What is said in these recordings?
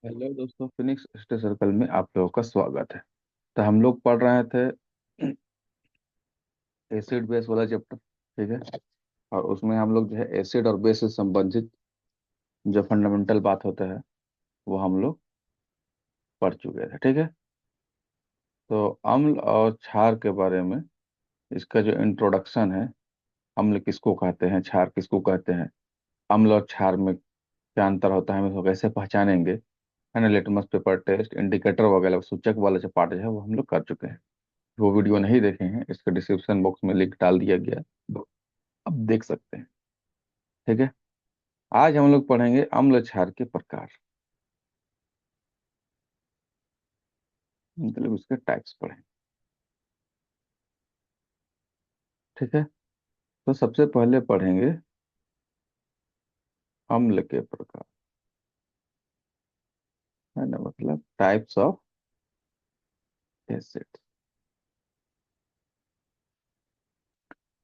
Hello दोस्तों, Phoenix stay circle में आप लोगों का स्वागत है। तो हम लोग पढ़ रहे थे एसिड बेस वाला चैप्टर। ठीक है। और उसमें हम लोग जो है एसिड और बेस से संबंधित जो फंडामेंटल बात होता है वो हम लोग पढ़ चुके थे। ठीक है। तो अम्ल और क्षार के बारे में इसका जो इंट्रोडक्शन है, अम्ल किसको कहते हैं, क्षार किसको कहते हैं, अम्ल और क्षार में क्या अंतर होता है, हम इसको कैसे पहचानेंगे, है ना, लिटमस पेपर टेस्ट, इंडिकेटर वगैरह सूचक वाला जो पार्ट है वो हम लोग कर चुके हैं। वो वीडियो नहीं देखे हैं, इसका डिस्क्रिप्शन बॉक्स में लिंक डाल दिया गया है, तो अब देख सकते हैं। ठीक है। आज हम लोग पढ़ेंगे अम्ल क्षार के प्रकार, मतलब उसके टाइप्स पढ़ेंगे। ठीक है। तो सबसे पहले पढ़ेंगे अम्ल के प्रकार, है ना, मतलब टाइप्स ऑफ एसिड।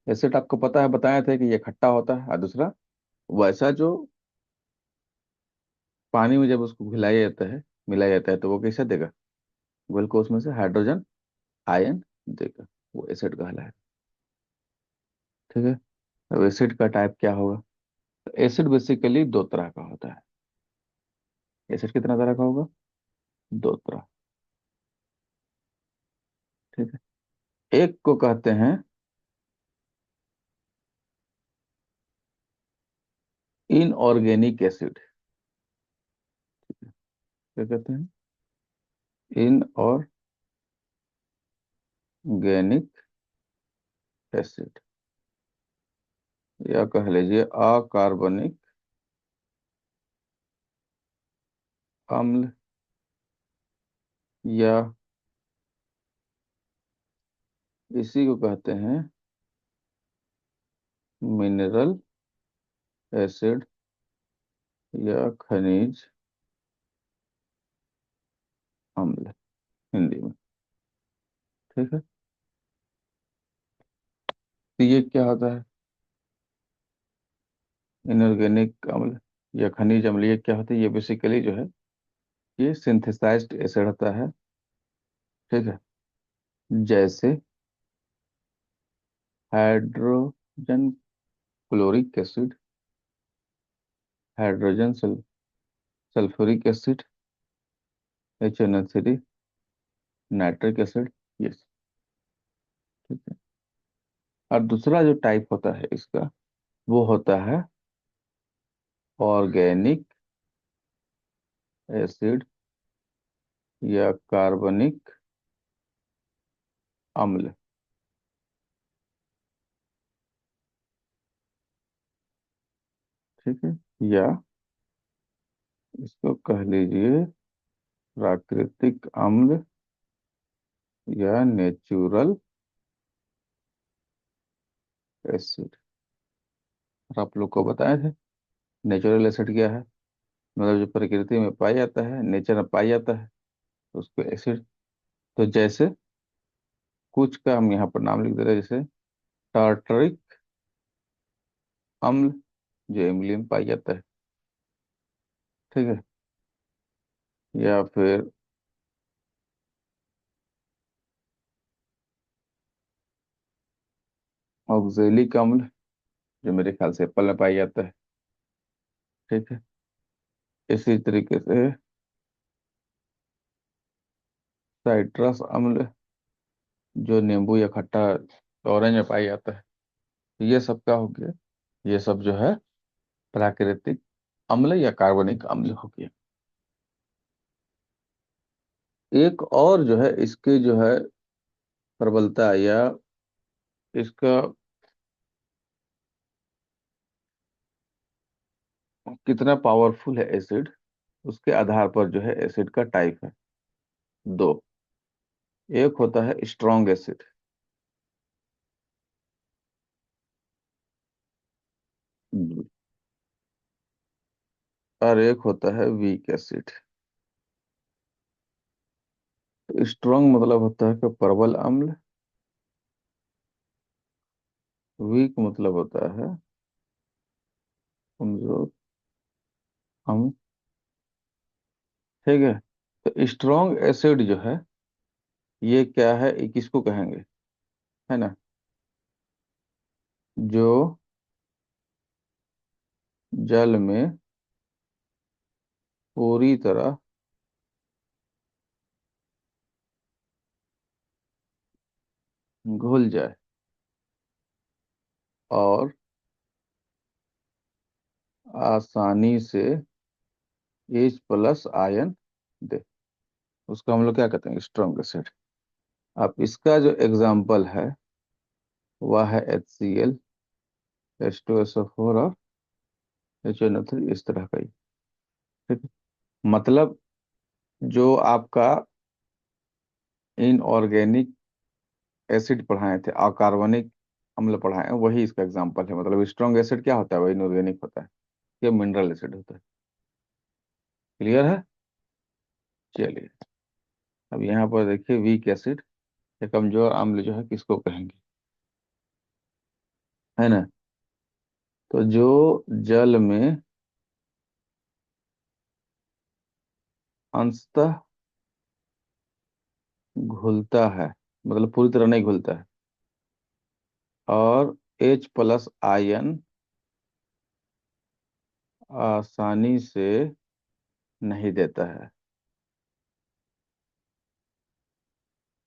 एसिड आपको पता है, बताए थे कि ये खट्टा होता है, और दूसरा वैसा जो पानी में जब उसको घुलाया जाता है, मिलाया जाता है, तो वो कैसा देगा, ग्लूकोज में से हाइड्रोजन आयन देगा, वो एसिड कहलाएगा। ठीक है। अब एसिड का टाइप क्या होगा? तो एसिड बेसिकली दो तरह का होता है। एसिड कितना तरह का होगा? दो तरह। ठीक है। एक को कहते हैं इनऑर्गेनिक एसिड। क्या कहते हैं? इनऑर्गेनिक एसिड, या कह लीजिए अकार्बनिक अम्ल, या इसी को कहते हैं मिनरल एसिड, या खनिज अम्ल हिंदी में। ठीक है। तो ये क्या होता है इनऑर्गेनिक अम्ल या खनिज अम्ल? ये क्या होता है? ये बेसिकली जो है ये सिंथेसाइज्ड एसिड होता है। ठीक है। जैसे hydrogen chloric acid, hydrogen sulphuric acid, HNO3, nitric acid, ये। ठीक है। और दूसरा जो टाइप होता है इसका, वो होता है ऑर्गेनिक एसिड, या कार्बनिक अम्ल। ठीक है। या इसको कह लीजिए प्राकृतिक अम्ल, या नेचुरल एसिड। और आप लोग को बताए थे नेचुरल एसिड क्या है, मतलब जो प्रकृति में पाया जाता है, नेचर में पाया जाता है, उसको एसिड। तो जैसे कुछ का हम यहाँ पर नाम लिख दे रहे हैं, जैसे टार्टरिक अम्ल, जो इमली में पाया जाता है। ठीक है। या फिर ऑक्जेलिक अम्ल, जो मेरे ख्याल से एप्पल में पाया जाता है। ठीक है। इसी तरीके से साइट्रस अम्ल, जो नींबू या खट्टा ऑरेंज में पाया जाता है। तो ये सब क्या हो गया, ये सब जो है प्राकृतिक अम्ल या कार्बनिक अम्ल हो गया। एक और जो है इसके जो है प्रबलता, या इसका कितना पावरफुल है एसिड, उसके आधार पर जो है एसिड का टाइप है दो। एक होता है स्ट्रॉन्ग एसिड, और एक होता है वीक एसिड। स्ट्रॉन्ग मतलब होता है कि प्रबल अम्ल, वीक मतलब होता है कमजोर अम्ल। ठीक है। तो स्ट्रॉन्ग एसिड जो है ये क्या है, ये किसको कहेंगे, है ना, जो जल में पूरी तरह घुल जाए और आसानी से H प्लस आयन दे, उसको हम लोग क्या कहते हैं, स्ट्रॉन्ग एसिड। अब इसका जो एग्जाम्पल है वह है HCl, H2SO4 और HNO3, इस तरह का ही। ठीक है। मतलब जो आपका इनऑर्गेनिक एसिड पढ़ाए थे, अकार्बनिक अम्ल पढ़ाए हैं, वही इसका एग्जाम्पल है। मतलब स्ट्रॉन्ग एसिड क्या होता है, वही इनऑर्गेनिक होता है, ये मिनरल एसिड होता है। क्लियर है। चलिए, अब यहाँ पर देखिए वीक एसिड या कमजोर अम्ल जो है किसको कहेंगे, है ना। तो जो जल में अंशतः घुलता है, मतलब पूरी तरह नहीं घुलता है, और H प्लस आयन आसानी से नहीं देता है।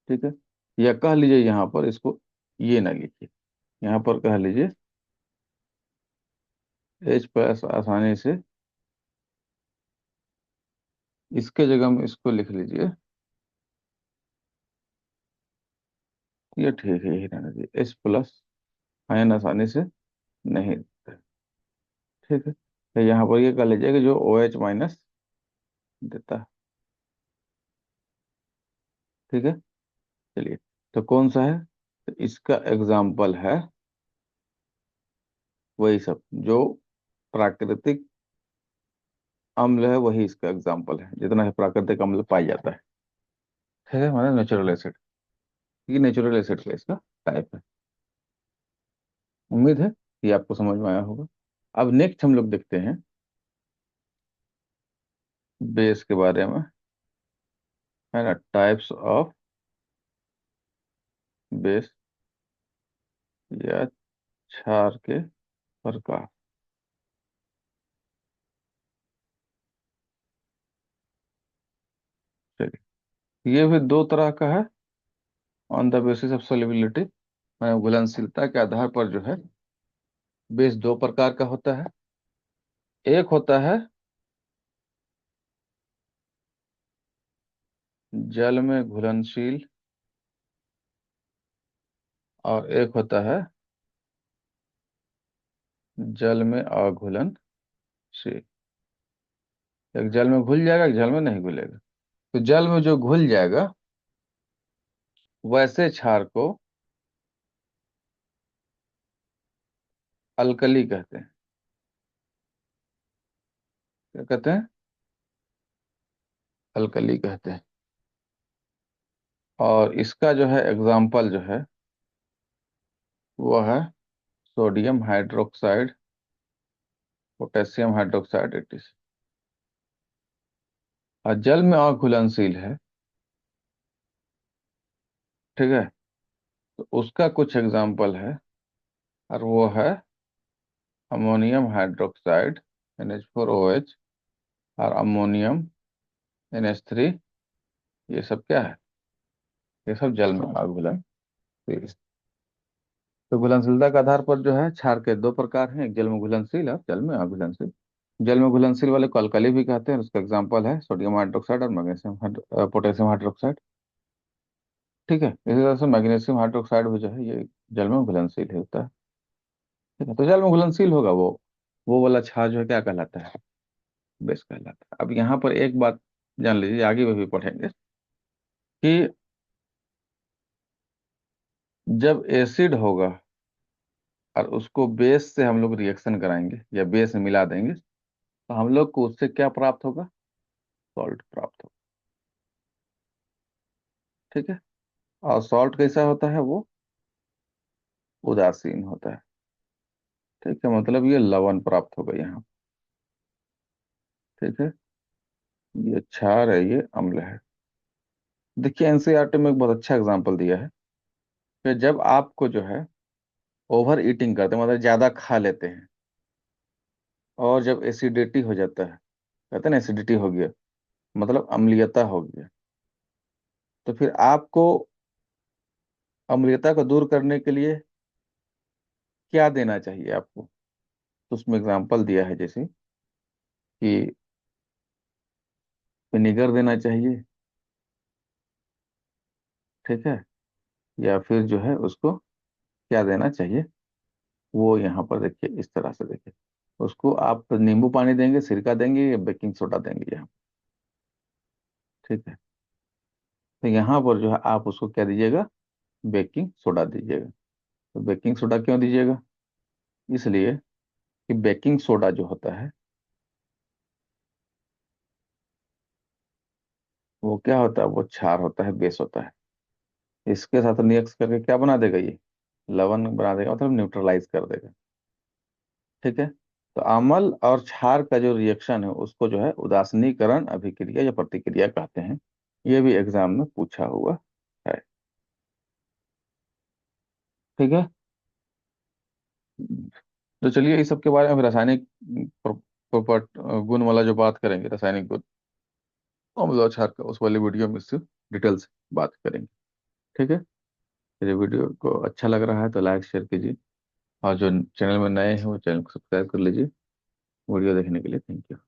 ठीक है। या कह लीजिए यहाँ पर इसको, ये ना लिखिए, यहाँ पर कह लीजिए H प्लस आसानी से, इसके जगह में इसको लिख लीजिए, ये ठीक है, ये रहने दीजिए, H प्लस आयन आसानी से नहीं देता है। ठीक है। तो यहाँ पर ये कह लीजिए कि जो OH माइनस देता है। ठीक है। चलिए, तो कौन सा है, तो इसका एग्जाम्पल है वही सब जो प्राकृतिक अम्ल है, वही इसका एग्जाम्पल है, जितना है प्राकृतिक अम्ल पाई जाता है। ठीक है, माना नेचुरल एसिड, ये नेचुरल एसिड का इसका टाइप है। उम्मीद है कि आपको समझ में आया होगा। अब नेक्स्ट हम लोग देखते हैं बेस के बारे में, है ना, टाइप्स ऑफ बेस या क्षार के प्रकार। चलिए, ये भी दो तरह का है, on the basis of solubility, घुलनशीलता के आधार पर जो है बेस दो प्रकार का होता है। एक होता है जल में घुलनशील, और एक होता है जल में अघुलनशील। एक जल में घुल जाएगा, एक जल में नहीं घुलेगा। तो जल में जो घुल जाएगा वैसे क्षार को अल्कली कहते हैं। क्या कहते हैं, अल्कली कहते हैं। और इसका जो है एग्जाम्पल जो है वो है sodium hydroxide, potassium hydroxide, etc। और जल में अघुलनशील है, ठीक है, तो उसका कुछ एग्जाम्पल है, और वो है अमोनियम हाइड्रोक्साइड, NH4OH, और अमोनियम NH3, ये सब क्या है, ये सब जल में अघुलनशील। तो घुलनशीलता के आधार पर जो है क्षार के दो प्रकार हैं, एक जल में घुलनशील और जल में अघुलनशील। जल में घुलनशील वाले को अल्कली भी कहते हैं, उसका एग्जाम्पल है सोडियम हाइड्रोक्साइड और पोटेशियम हाइड्रोक्साइड। ठीक है, इसी तरह से मैग्नीशियम हाइड्रोक्साइड भी जो है ये जल में घुलनशील ही होता है। ठीक है, तो जल में घुलनशील होगा वो वाला क्षार जो है क्या कहलाता है, बेस कहलाता है। अब यहाँ पर एक बात जान लीजिए, आगे भी पढ़ेंगे कि जब एसिड होगा और उसको बेस से हम लोग रिएक्शन कराएंगे या बेस में मिला देंगे, तो हम लोग को उससे क्या प्राप्त होगा, सॉल्ट प्राप्त होगा। ठीक है। और सॉल्ट कैसा होता है, वो उदासीन होता है। ठीक है, मतलब ये लवण प्राप्त होगा यहाँ। ठीक है। ये क्षार है, ये अम्ल है। देखिए एनसीईआरटी में एक बहुत अच्छा एग्जांपल दिया है कि जब आपको जो है ओवर ईटिंग करते हैं, मतलब ज्यादा खा लेते हैं, और जब एसिडिटी हो जाता है, कहते हैं ना एसिडिटी हो गया, मतलब अम्लीयता हो गया, तो फिर आपको अम्लीयता को दूर करने के लिए क्या देना चाहिए आपको। तो उसमें एग्जांपल दिया है जैसे कि विनेगर देना चाहिए, ठीक है, या फिर जो है उसको क्या देना चाहिए, वो यहाँ पर देखिए इस तरह से देखिए, उसको आप नींबू पानी देंगे, सिरका देंगे, या बेकिंग सोडा देंगे यहाँ, ठीक है। तो यहाँ पर जो है आप उसको क्या दीजिएगा, बेकिंग सोडा दीजिएगा। तो बेकिंग सोडा क्यों दीजिएगा, इसलिए कि बेकिंग सोडा जो होता है वो क्या होता है, वो क्षार होता है, बेस होता है। इसके साथ रिएक्ट करके क्या बना देगा, ये लवण बना देगा, मतलब न्यूट्रलाइज कर देगा, ठीक है। तो अम्ल और क्षार का जो रिएक्शन है उसको जो है उदासीनीकरण अभिक्रिया या प्रतिक्रिया कहते हैं। ये भी एग्जाम में पूछा हुआ है, ठीक है। तो चलिए इस सब के बारे में रासायनिक प्रॉपर्ट गुण वाला जो बात करेंगे, रासायनिक गुण अम्ल और क्षार का, उस वाली वीडियो में इससे डिटेल से बात करेंगे, ठीक है। यदि वीडियो को अच्छा लग रहा है तो लाइक शेयर कीजिए, और जो चैनल में नए हैं वो चैनल को सब्सक्राइब कर लीजिए। वीडियो देखने के लिए थैंक यू।